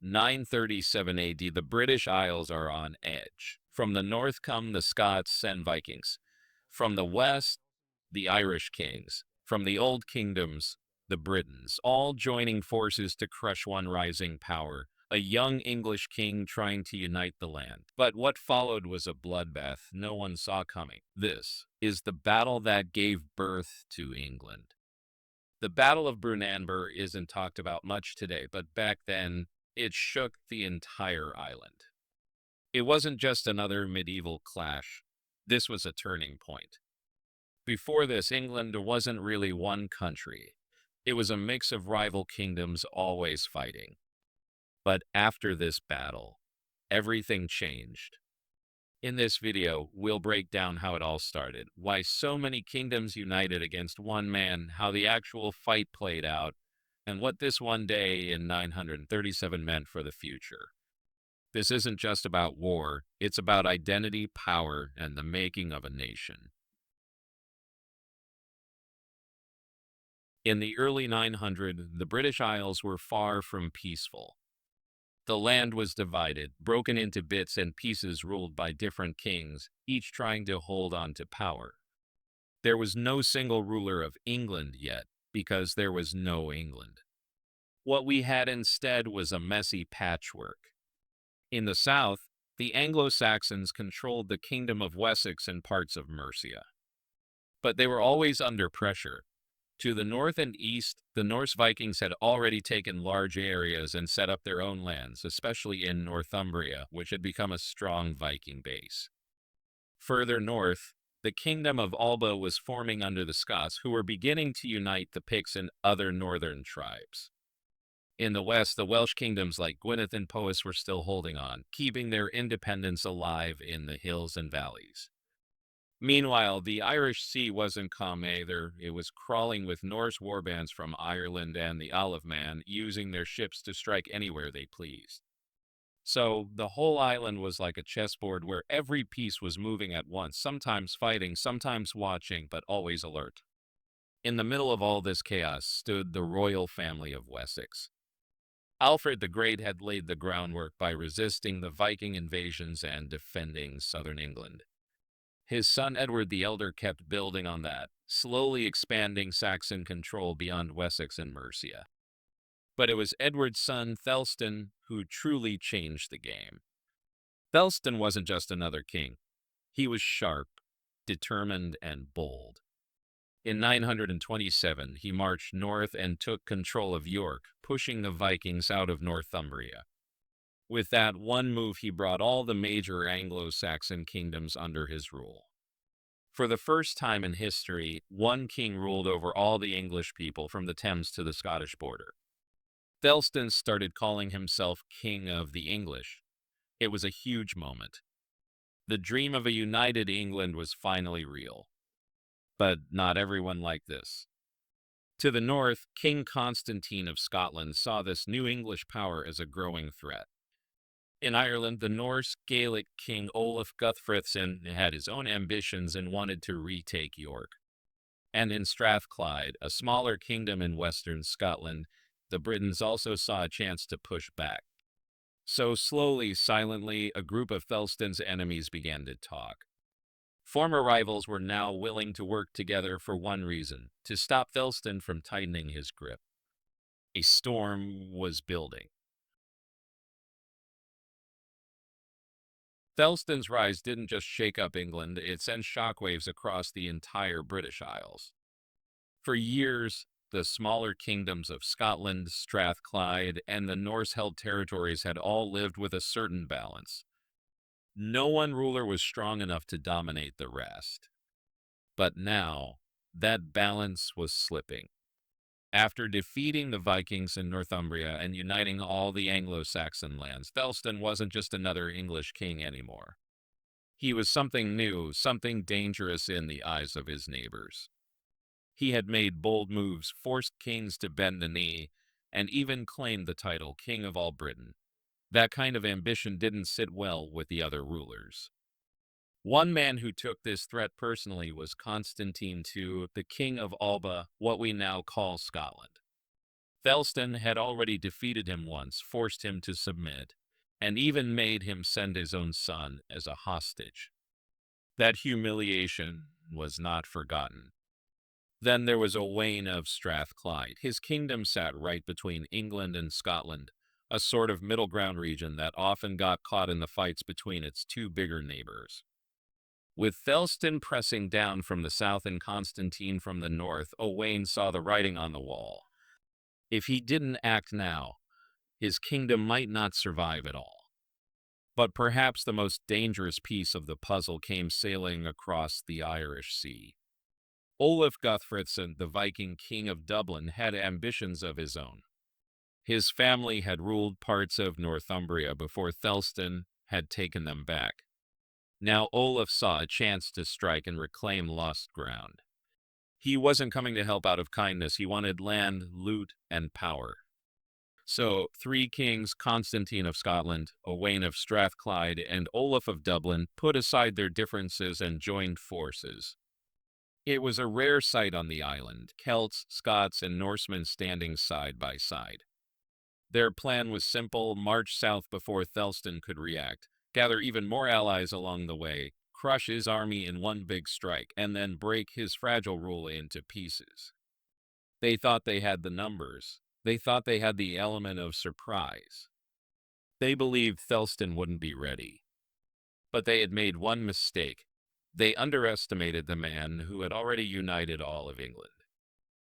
937 AD, the British Isles are on edge. From the north come the Scots and Vikings. From the west, the Irish kings. From the old kingdoms, the Britons, all joining forces to crush one rising power, a young English king trying to unite the land. But what followed was a bloodbath no one saw coming. This is the battle that gave birth to England. The Battle of Brunanburh isn't talked about much today, but back then, it shook the entire island. It wasn't just another medieval clash. This was a turning point. Before this, England wasn't really one country. It was a mix of rival kingdoms always fighting. But after this battle, everything changed. In this video, we'll break down how it all started, why so many kingdoms united against one man, how the actual fight played out, and what this one day in 937 meant for the future. This isn't just about war, it's about identity, power, and the making of a nation. In the early 900s, the British Isles were far from peaceful. The land was divided, broken into bits and pieces ruled by different kings, each trying to hold on to power. There was no single ruler of England yet, because there was no England. What we had instead was a messy patchwork. In the south, the Anglo-Saxons controlled the Kingdom of Wessex and parts of Mercia. But they were always under pressure. To the north and east, the Norse Vikings had already taken large areas and set up their own lands, especially in Northumbria, which had become a strong Viking base. Further north, the Kingdom of Alba was forming under the Scots, who were beginning to unite the Picts and other northern tribes. In the west, the Welsh kingdoms like Gwynedd and Powys were still holding on, keeping their independence alive in the hills and valleys. Meanwhile, the Irish Sea wasn't calm either. It was crawling with Norse warbands from Ireland and the Isle of Man, using their ships to strike anywhere they pleased. So, the whole island was like a chessboard where every piece was moving at once, sometimes fighting, sometimes watching, but always alert. In the middle of all this chaos stood the royal family of Wessex. Alfred the Great had laid the groundwork by resisting the Viking invasions and defending southern England. His son Edward the Elder kept building on that, slowly expanding Saxon control beyond Wessex and Mercia. But it was Edward's son Æthelstan who truly changed the game. Æthelstan wasn't just another king. He was sharp, determined, and bold. In 927, he marched north and took control of York, pushing the Vikings out of Northumbria. With that one move, he brought all the major Anglo-Saxon kingdoms under his rule. For the first time in history, one king ruled over all the English people from the Thames to the Scottish border. Æthelstan started calling himself King of the English. It was a huge moment. The dream of a united England was finally real. But not everyone liked this. To the north, King Constantine of Scotland saw this new English power as a growing threat. In Ireland, the Norse Gaelic king Olaf Guthfrithson had his own ambitions and wanted to retake York. And in Strathclyde, a smaller kingdom in western Scotland, the Britons also saw a chance to push back. So slowly, silently, a group of Æthelstan's enemies began to talk. Former rivals were now willing to work together for one reason: to stop Æthelstan from tightening his grip. A storm was building. Æthelstan's rise didn't just shake up England, it sent shockwaves across the entire British Isles. For years, the smaller kingdoms of Scotland, Strathclyde, and the Norse-held territories had all lived with a certain balance. No one ruler was strong enough to dominate the rest. But now, that balance was slipping. After defeating the Vikings in Northumbria and uniting all the Anglo-Saxon lands, Æthelstan wasn't just another English king anymore. He was something new, something dangerous in the eyes of his neighbors. He had made bold moves, forced kings to bend the knee, and even claimed the title King of all Britain. That kind of ambition didn't sit well with the other rulers. One man who took this threat personally was Constantine II, the King of Alba, what we now call Scotland. Æthelstan had already defeated him once, forced him to submit, and even made him send his own son as a hostage. That humiliation was not forgotten. Then there was Owain of Strathclyde. His kingdom sat right between England and Scotland, a sort of middle ground region that often got caught in the fights between its two bigger neighbors. With Æthelstan pressing down from the south and Constantine from the north, Owain saw the writing on the wall. If he didn't act now, his kingdom might not survive at all. But perhaps the most dangerous piece of the puzzle came sailing across the Irish Sea. Olaf Guthfrithson, the Viking king of Dublin, had ambitions of his own. His family had ruled parts of Northumbria before Æthelstan had taken them back. Now Olaf saw a chance to strike and reclaim lost ground. He wasn't coming to help out of kindness. He wanted land, loot, and power. So, three kings, Constantine of Scotland, Owain of Strathclyde, and Olaf of Dublin, put aside their differences and joined forces. It was a rare sight on the island, Celts, Scots, and Norsemen standing side by side. Their plan was simple: march south before Æthelstan could react, gather even more allies along the way, crush his army in one big strike, and then break his fragile rule into pieces. They thought they had the numbers. They thought they had the element of surprise. They believed Æthelstan wouldn't be ready. But they had made one mistake. They underestimated the man who had already united all of England.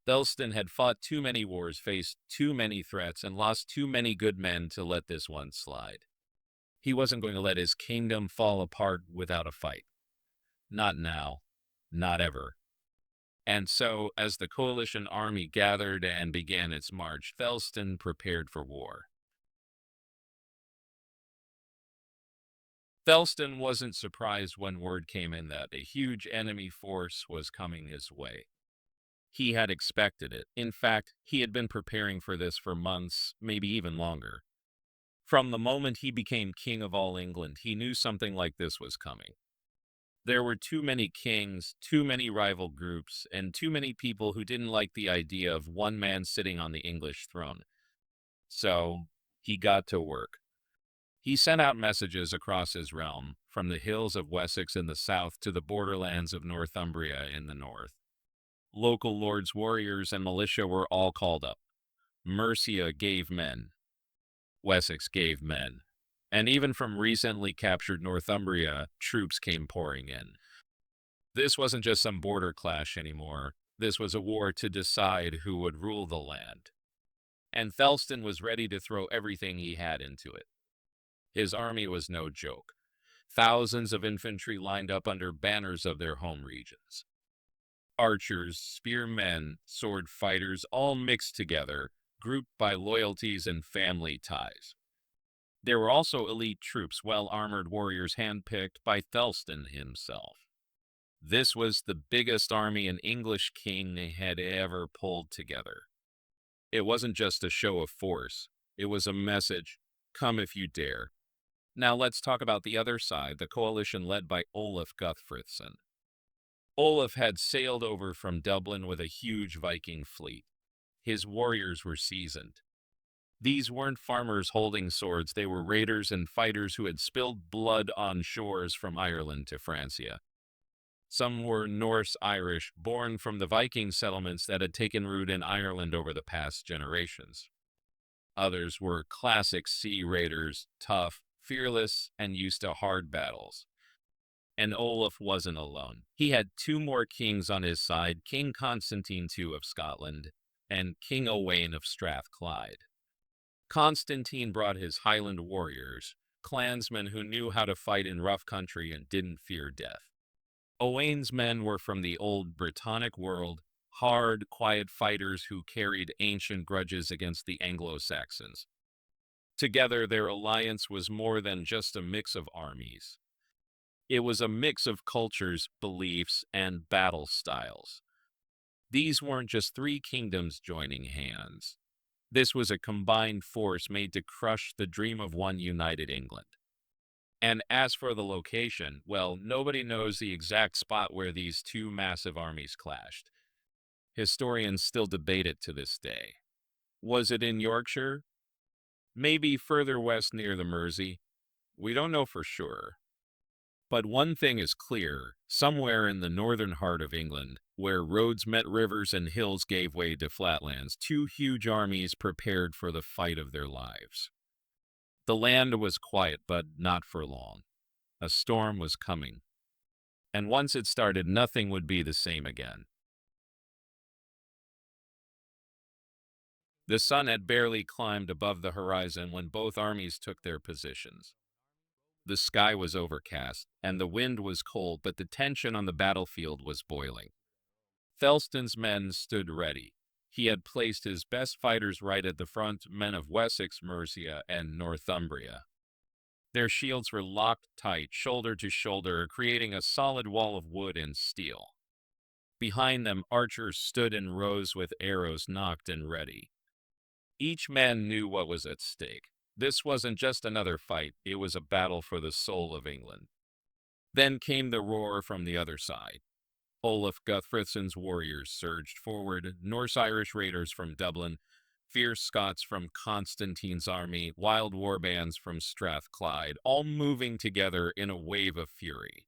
Æthelstan had fought too many wars, faced too many threats, and lost too many good men to let this one slide. He wasn't going to let his kingdom fall apart without a fight. Not now. Not ever. And so, as the coalition army gathered and began its march, Æthelstan prepared for war. Æthelstan wasn't surprised when word came in that a huge enemy force was coming his way. He had expected it. In fact, he had been preparing for this for months, maybe even longer. From the moment he became king of all England, he knew something like this was coming. There were too many kings, too many rival groups, and too many people who didn't like the idea of one man sitting on the English throne. So, he got to work. He sent out messages across his realm, from the hills of Wessex in the south to the borderlands of Northumbria in the north. Local lords, warriors, and militia were all called up. Mercia gave men. Wessex gave men. And even from recently captured Northumbria, troops came pouring in. This wasn't just some border clash anymore. This was a war to decide who would rule the land. And Æthelstan was ready to throw everything he had into it. His army was no joke. Thousands of infantry lined up under banners of their home regions. Archers, spearmen, sword fighters, all mixed together, grouped by loyalties and family ties. There were also elite troops, well-armored warriors handpicked by Æthelstan himself. This was the biggest army an English king had ever pulled together. It wasn't just a show of force. It was a message: come if you dare. Now let's talk about the other side, the coalition led by Olaf Guthfrithson. Olaf had sailed over from Dublin with a huge Viking fleet. His warriors were seasoned. These weren't farmers holding swords, they were raiders and fighters who had spilled blood on shores from Ireland to Francia. Some were Norse-Irish, born from the Viking settlements that had taken root in Ireland over the past generations. Others were classic sea raiders, tough, fearless, and used to hard battles. And Olaf wasn't alone. He had two more kings on his side, King Constantine II of Scotland and King Owain of Strathclyde. Constantine brought his Highland warriors, clansmen who knew how to fight in rough country and didn't fear death. Owain's men were from the old Brittonic world, hard, quiet fighters who carried ancient grudges against the Anglo-Saxons. Together, their alliance was more than just a mix of armies. It was a mix of cultures, beliefs, and battle styles. These weren't just three kingdoms joining hands. This was a combined force made to crush the dream of one united England. And as for the location, well, nobody knows the exact spot where these two massive armies clashed. Historians still debate it to this day. Was it in Yorkshire? Maybe further west near the Mersey? We don't know for sure. But one thing is clear, somewhere in the northern heart of England, where roads met rivers and hills gave way to flatlands, two huge armies prepared for the fight of their lives. The land was quiet, but not for long. A storm was coming, and once it started, nothing would be the same again. The sun had barely climbed above the horizon when both armies took their positions. The sky was overcast, and the wind was cold, but the tension on the battlefield was boiling. Æthelstan's men stood ready. He had placed his best fighters right at the front, men of Wessex, Mercia, and Northumbria. Their shields were locked tight, shoulder to shoulder, creating a solid wall of wood and steel. Behind them, archers stood in rows with arrows nocked and ready. Each man knew what was at stake. This wasn't just another fight, it was a battle for the soul of England. Then came the roar from the other side. Olaf Guthfrithson's warriors surged forward, Norse-Irish raiders from Dublin, fierce Scots from Constantine's army, wild warbands from Strathclyde, all moving together in a wave of fury.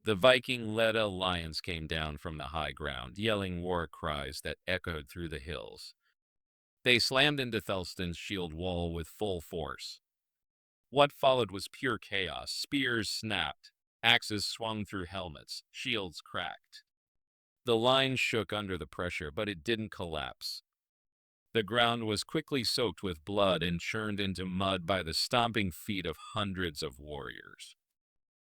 The Viking-led alliance came down from the high ground, yelling war cries that echoed through the hills. They slammed into Æthelstan's shield wall with full force. What followed was pure chaos. Spears snapped, axes swung through helmets, shields cracked. The line shook under the pressure, but it didn't collapse. The ground was quickly soaked with blood and churned into mud by the stomping feet of hundreds of warriors.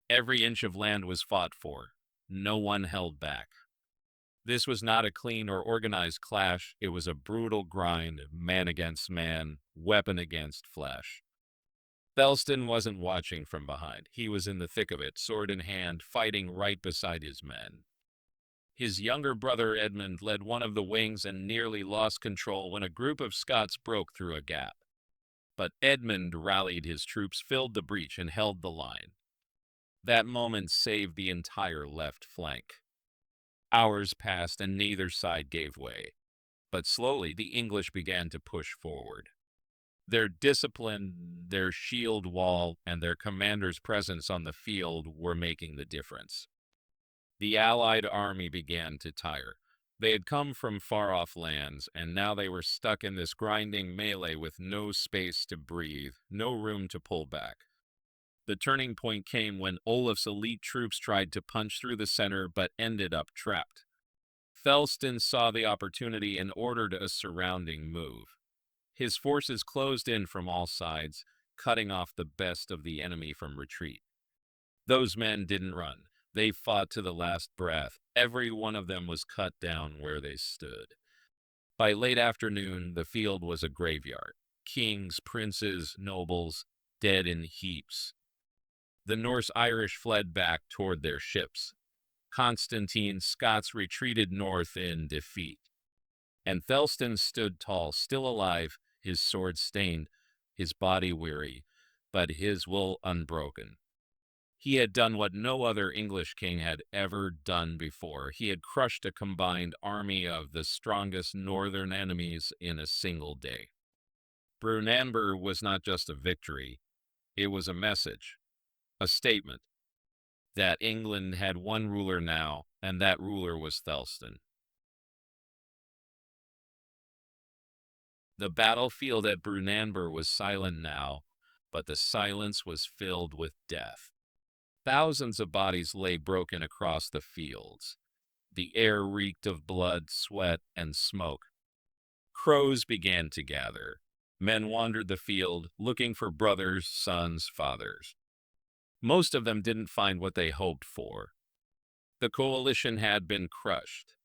Every inch of land was fought for. No one held back. This was not a clean or organized clash. It was a brutal grind, man against man, weapon against flesh. Æthelstan wasn't watching from behind. He was in the thick of it, sword in hand, fighting right beside his men. His younger brother Edmund led one of the wings and nearly lost control when a group of Scots broke through a gap. But Edmund rallied his troops, filled the breach, and held the line. That moment saved the entire left flank. Hours passed and neither side gave way. But slowly the English began to push forward. Their discipline, their shield wall, and their commander's presence on the field were making the difference. The Allied army began to tire. They had come from far-off lands, and now they were stuck in this grinding melee with no space to breathe, no room to pull back. The turning point came when Olaf's elite troops tried to punch through the center but ended up trapped. Æthelstan saw the opportunity and ordered a surrounding move. His forces closed in from all sides, cutting off the best of the enemy from retreat. Those men didn't run. They fought to the last breath. Every one of them was cut down where they stood. By late afternoon, the field was a graveyard. Kings, princes, nobles, dead in heaps. The Norse-Irish fled back toward their ships. Constantine's Scots retreated north in defeat. And Æthelstan stood tall, still alive, his sword stained, his body weary, but his will unbroken. He had done what no other English king had ever done before. He had crushed a combined army of the strongest northern enemies in a single day. Brunanburh was not just a victory, it was a message, a statement, that England had one ruler now, and that ruler was Æthelstan. The battlefield at Brunanburh was silent now, but the silence was filled with death. Thousands of bodies lay broken across the fields. The air reeked of blood, sweat, and smoke. Crows began to gather. Men wandered the field, looking for brothers, sons, fathers. Most of them didn't find what they hoped for. The coalition had been crushed.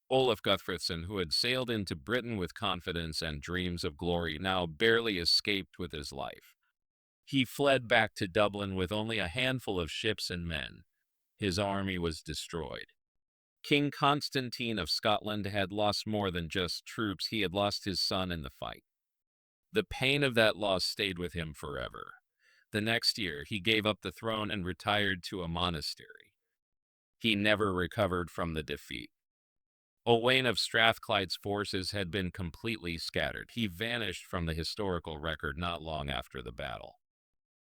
Olaf Guthfrithson, who had sailed into Britain with confidence and dreams of glory, now barely escaped with his life. He fled back to Dublin with only a handful of ships and men. His army was destroyed. King Constantine of Scotland had lost more than just troops. He had lost his son in the fight. The pain of that loss stayed with him forever. The next year, he gave up the throne and retired to a monastery. He never recovered from the defeat. Owain of Strathclyde's forces had been completely scattered. He vanished from the historical record not long after the battle.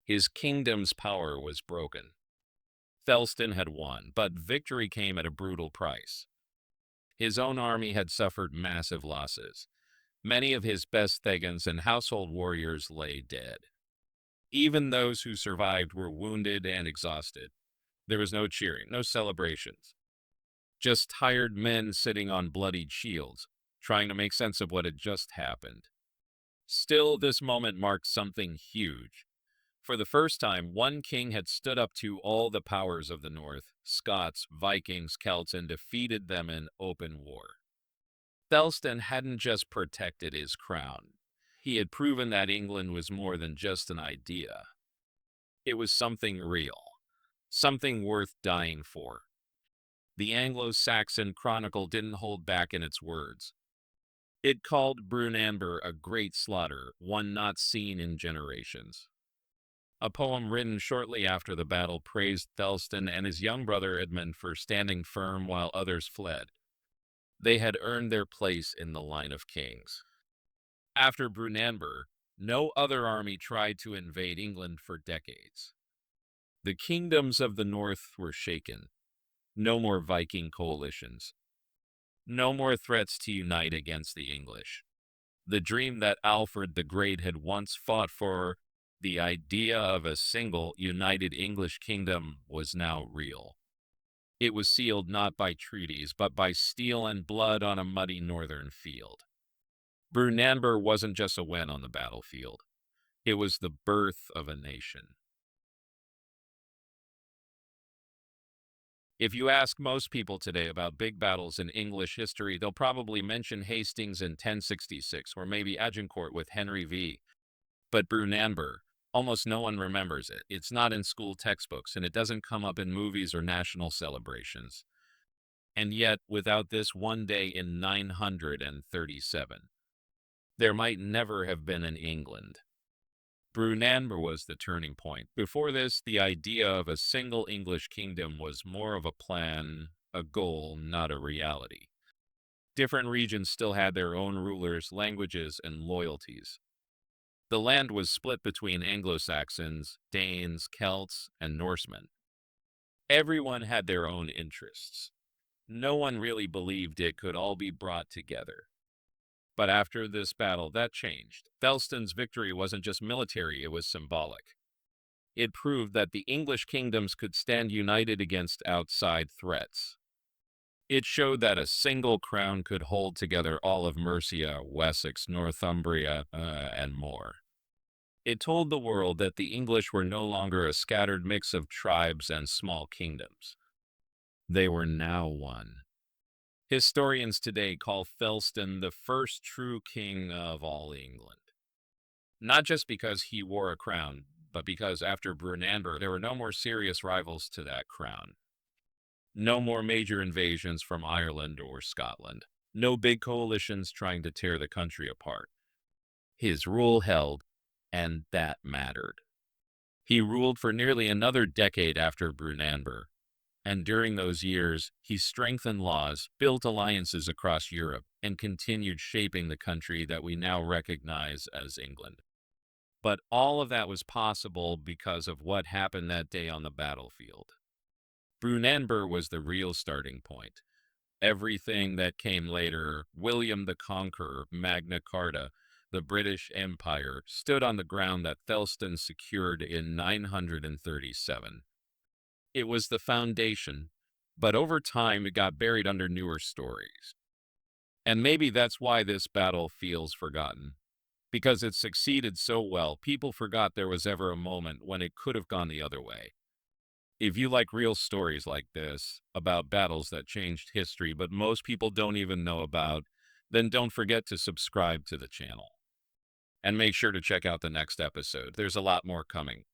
His kingdom's power was broken. Æthelstan had won, but victory came at a brutal price. His own army had suffered massive losses. Many of his best Thegans and household warriors lay dead. Even those who survived were wounded and exhausted. There was no cheering, no celebrations. Just tired men sitting on bloodied shields, trying to make sense of what had just happened. Still, this moment marked something huge. For the first time, one king had stood up to all the powers of the north, Scots, Vikings, Celts, and defeated them in open war. Æthelstan hadn't just protected his crown. He had proven that England was more than just an idea. It was something real, something worth dying for. The Anglo-Saxon Chronicle didn't hold back in its words. It called Brunanburh a great slaughter, one not seen in generations. A poem written shortly after the battle praised Æthelstan and his young brother Edmund for standing firm while others fled. They had earned their place in the line of kings. After Brunanburh, no other army tried to invade England for decades. The kingdoms of the north were shaken. No more Viking coalitions. No more threats to unite against the English. The dream that Alfred the Great had once fought for, the idea of a single, united English kingdom, was now real. It was sealed not by treaties, but by steel and blood on a muddy northern field. Brunanburh wasn't just a win on the battlefield. It was the birth of a nation. If you ask most people today about big battles in English history, they'll probably mention Hastings in 1066, or maybe Agincourt with Henry V. But Brunanburh, almost no one remembers it. It's not in school textbooks, and it doesn't come up in movies or national celebrations. And yet, without this one day in 937, there might never have been an England. Brunanburh was the turning point. Before this, the idea of a single English kingdom was more of a plan, a goal, not a reality. Different regions still had their own rulers, languages, and loyalties. The land was split between Anglo-Saxons, Danes, Celts, and Norsemen. Everyone had their own interests. No one really believed it could all be brought together. But after this battle, that changed. Æthelstan's victory wasn't just military, it was symbolic. It proved that the English kingdoms could stand united against outside threats. It showed that a single crown could hold together all of Mercia, Wessex, Northumbria, and more. It told the world that the English were no longer a scattered mix of tribes and small kingdoms. They were now one. Historians today call Æthelstan the first true king of all England. Not just because he wore a crown, but because after Brunanburh there were no more serious rivals to that crown. No more major invasions from Ireland or Scotland. No big coalitions trying to tear the country apart. His rule held, and that mattered. He ruled for nearly another decade after Brunanburh, and during those years, he strengthened laws, built alliances across Europe, and continued shaping the country that we now recognize as England. But all of that was possible because of what happened that day on the battlefield. Brunanburh was the real starting point. Everything that came later, William the Conqueror, Magna Carta, the British Empire, stood on the ground that Æthelstan secured in 937. It was the foundation, but over time it got buried under newer stories. And maybe that's why this battle feels forgotten. Because it succeeded so well, people forgot there was ever a moment when it could have gone the other way. If you like real stories like this, about battles that changed history but most people don't even know about, then don't forget to subscribe to the channel. And make sure to check out the next episode. There's a lot more coming.